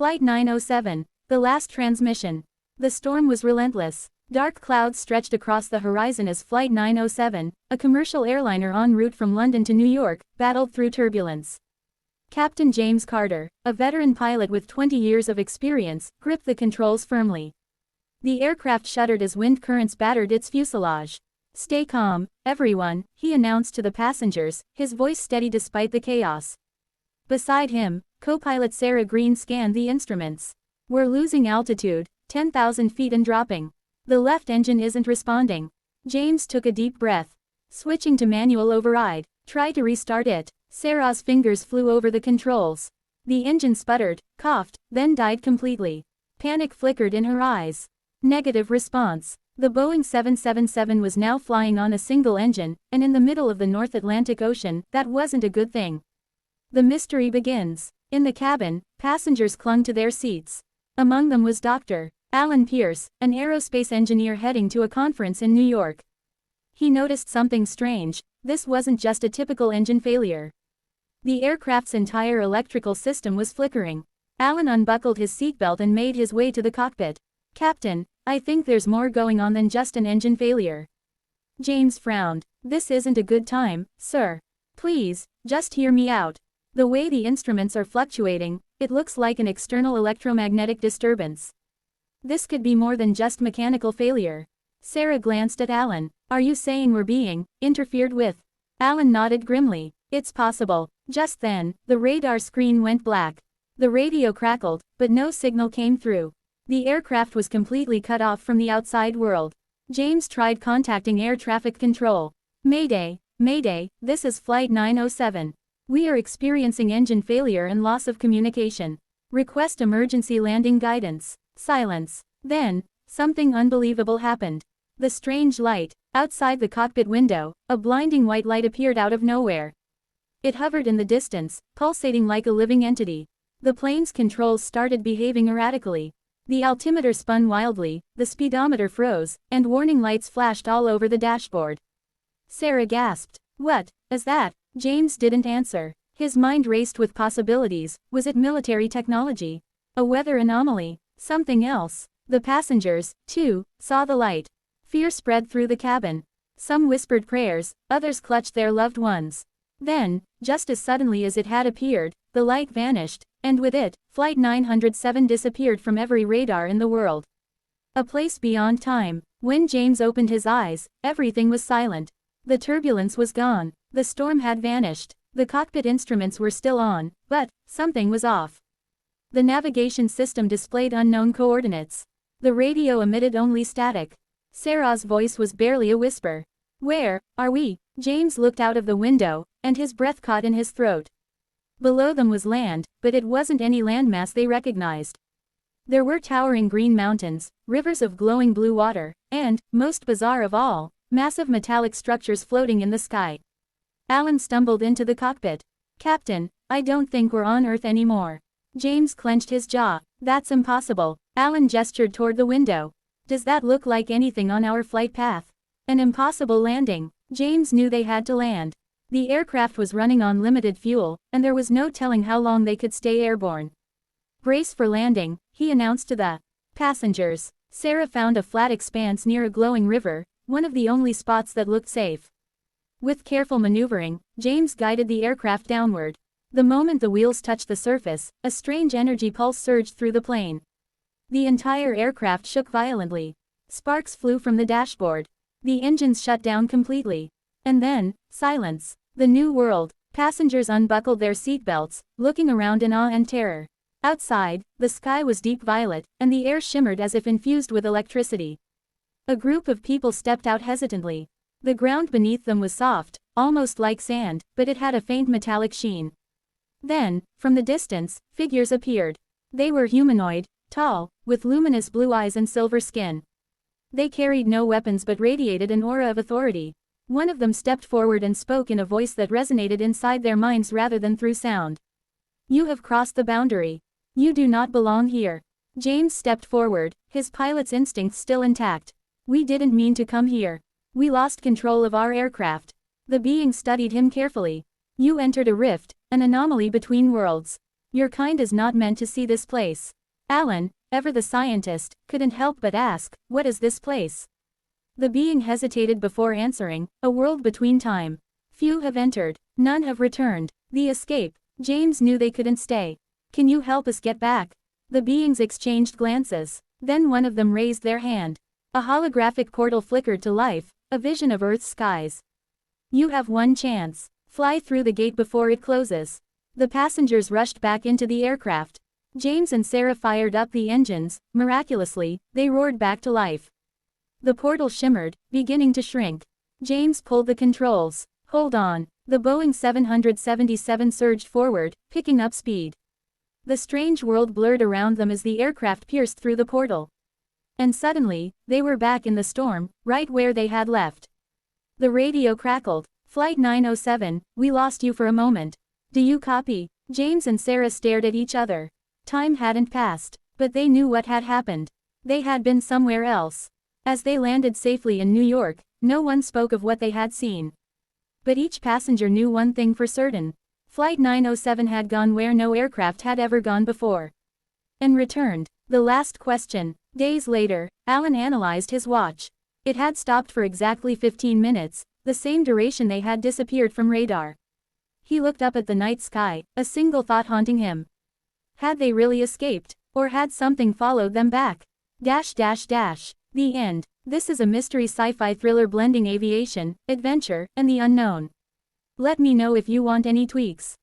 Flight 907, the last transmission. The storm was relentless. Dark clouds stretched across the horizon as Flight 907, a commercial airliner en route from London to New York, battled through turbulence. Captain James Carter, a veteran pilot with 20 years of experience, gripped the controls firmly. The aircraft shuddered as wind currents battered its fuselage. "Stay calm, everyone," he announced to the passengers, his voice steady despite the chaos. Beside him, co-pilot Sarah Green scanned the instruments. "We're losing altitude, 10,000 feet and dropping. The left engine isn't responding." James took a deep breath. Switching to manual override. "Try to restart it." Sarah's fingers flew over the controls. The engine sputtered, coughed, then died completely. Panic flickered in her eyes. Negative response. The Boeing 777 was now flying on a single engine, and in the middle of the North Atlantic Ocean. That wasn't a good thing. The mystery begins. In the cabin, passengers clung to their seats. Among them was Dr. Alan Pierce, an aerospace engineer heading to a conference in New York. He noticed something strange. This wasn't just a typical engine failure. The aircraft's entire electrical system was flickering. Alan unbuckled his seatbelt and made his way to the cockpit. "Captain, I think there's more going on than just an engine failure." James frowned. "This isn't a good time, sir. Please, just hear me out. The way the instruments are fluctuating, it looks like an external electromagnetic disturbance. This could be more than just mechanical failure." Sarah glanced at Alan. "Are you saying we're being interfered with?" Alan nodded grimly. "It's possible." Just then, the radar screen went black. The radio crackled, but no signal came through. The aircraft was completely cut off from the outside world. James tried contacting air traffic control. "Mayday, Mayday, this is Flight 907. We are experiencing engine failure and loss of communication. Request emergency landing guidance." Silence. Then, something unbelievable happened. The strange light. Outside the cockpit window, a blinding white light appeared out of nowhere. It hovered in the distance, pulsating like a living entity. The plane's controls started behaving erratically. The altimeter spun wildly, the speedometer froze, and warning lights flashed all over the dashboard. Sarah gasped. "What is that?" James didn't answer. His mind raced with possibilities. Was it military technology? A weather anomaly? Something else? The passengers, too, saw the light. Fear spread through the cabin. Some whispered prayers, others clutched their loved ones. Then, just as suddenly as it had appeared, the light vanished, and with it, Flight 907 disappeared from every radar in the world. A place beyond time. When James opened his eyes, everything was silent. The turbulence was gone. The storm had vanished. The cockpit instruments were still on, but something was off. The navigation system displayed unknown coordinates. The radio emitted only static. Sarah's voice was barely a whisper. "Where are we?" James looked out of the window, and his breath caught in his throat. Below them was land, but it wasn't any landmass they recognized. There were towering green mountains, rivers of glowing blue water, and, most bizarre of all, massive metallic structures floating in the sky. Alan stumbled into the cockpit. "Captain, I don't think we're on Earth anymore." James clenched his jaw. "That's impossible." Alan gestured toward the window. "Does that look like anything on our flight path?" An impossible landing. James knew they had to land. The aircraft was running on limited fuel, and there was no telling how long they could stay airborne. "Brace for landing," he announced to the passengers. Sarah found a flat expanse near a glowing river, one of the only spots that looked safe. With careful maneuvering, James guided the aircraft downward. The moment the wheels touched the surface, a strange energy pulse surged through the plane. The entire aircraft shook violently. Sparks flew from the dashboard. The engines shut down completely. And then, silence. The new world. Passengers unbuckled their seatbelts, looking around in awe and terror. Outside, the sky was deep violet, and the air shimmered as if infused with electricity. A group of people stepped out hesitantly. The ground beneath them was soft, almost like sand, but it had a faint metallic sheen. Then, from the distance, figures appeared. They were humanoid, tall, with luminous blue eyes and silver skin. They carried no weapons but radiated an aura of authority. One of them stepped forward and spoke in a voice that resonated inside their minds rather than through sound. "You have crossed the boundary. You do not belong here." James stepped forward, his pilot's instincts still intact. "We didn't mean to come here. We lost control of our aircraft." The being studied him carefully. "You entered a rift, an anomaly between worlds. Your kind is not meant to see this place. Alan, ever the scientist, couldn't help but ask, what is this place? The being hesitated before answering, a world between time. Few have entered, none have returned. The escape. James knew they couldn't stay. Can you help us get back? The beings exchanged glances. Then one of them raised their hand. A holographic portal flickered to life, a vision of Earth's skies. You have one chance. Fly through the gate before it closes. The passengers rushed back into the aircraft. James and Sarah fired up the engines. Miraculously, they roared back to life. The portal shimmered, beginning to shrink. James pulled the controls. Hold on. The Boeing 777 surged forward, picking up speed. The strange world blurred around them as the aircraft pierced through the portal. And suddenly, they were back in the storm, right where they had left. The radio crackled. Flight 907, we lost you for a moment. Do you copy? James and Sarah stared at each other. Time hadn't passed, but they knew what had happened. They had been somewhere else. As they landed safely in New York, no one spoke of what they had seen. But each passenger knew one thing for certain. Flight 907 had gone where no aircraft had ever gone before. And returned. The last question. Days later, Alan analyzed his watch. It had stopped for exactly 15 minutes, the same duration they had disappeared from radar. He looked up at the night sky, a single thought haunting him. Had they really escaped? Or had something followed them back? The end. This is a mystery sci-fi thriller blending aviation, adventure, and the unknown. Let me know if you want any tweaks.